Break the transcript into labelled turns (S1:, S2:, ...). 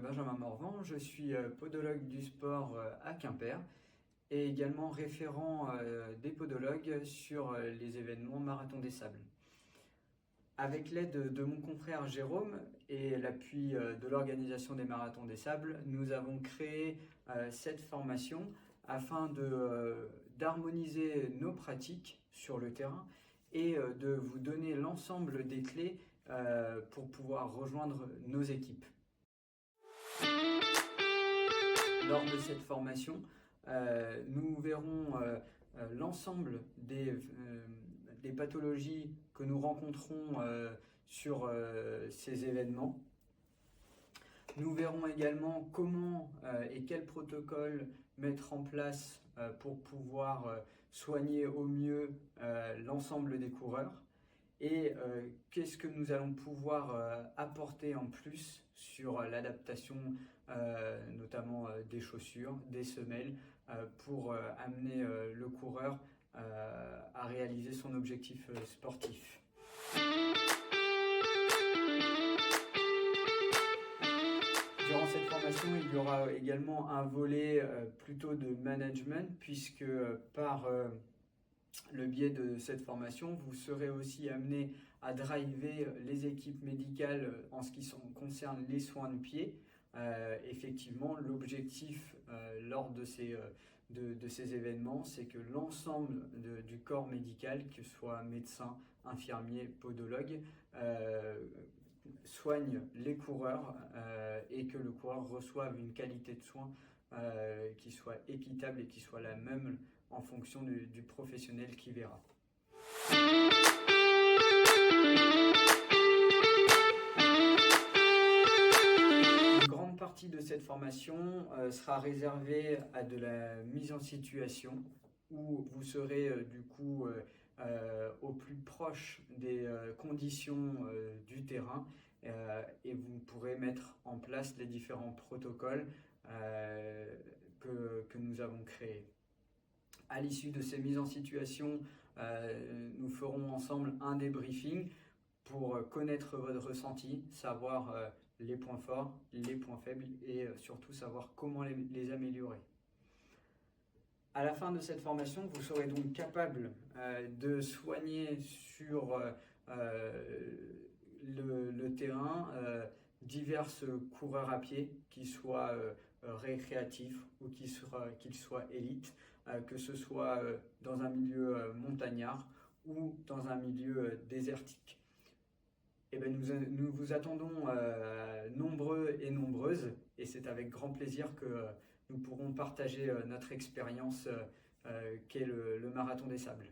S1: Benjamin Morvan, je suis podologue du sport à Quimper et également référent des podologues sur les événements Marathon des Sables. Avec l'aide de mon confrère Jérôme et l'appui de l'organisation des Marathons des Sables, nous avons créé cette formation afin d'harmoniser nos pratiques sur le terrain et de vous donner l'ensemble des clés pour pouvoir rejoindre nos équipes. Lors de cette formation, nous verrons l'ensemble des pathologies que nous rencontrons sur ces événements. Nous verrons également comment et quel protocole mettre en place pour pouvoir soigner au mieux l'ensemble des coureurs et qu'est-ce que nous allons pouvoir apporter en plus sur l'adaptation notamment des chaussures, des semelles pour amener le coureur à réaliser son objectif sportif. Durant cette formation, il y aura également un volet plutôt de management puisque par le biais de cette formation, vous serez aussi amené à driver les équipes médicales en ce qui concerne les soins de pied. Effectivement, l'objectif lors de ces événements, c'est que l'ensemble du corps médical, que ce soit médecin, infirmier, podologue, soigne les coureurs et que le coureur reçoive une qualité de soins qui soit équitable et qui soit la même en fonction du professionnel qui verra. Une grande partie de cette formation sera réservée à de la mise en situation où vous serez du coup au plus proche des conditions du terrain et vous pourrez mettre en place les différents protocoles que nous avons créés. À l'issue de ces mises en situation, nous ferons ensemble un débriefing pour connaître votre ressenti, savoir les points forts, les points faibles et surtout savoir comment les améliorer. À la fin de cette formation, vous serez donc capable de soigner sur le terrain divers coureurs à pied, qu'ils soient récréatifs ou qu'ils soient élites, que ce soit dans un milieu montagnard ou dans un milieu désertique. Et bien nous vous attendons nombreux et nombreuses et c'est avec grand plaisir que nous pourrons partager notre expérience qu'est le Marathon des Sables.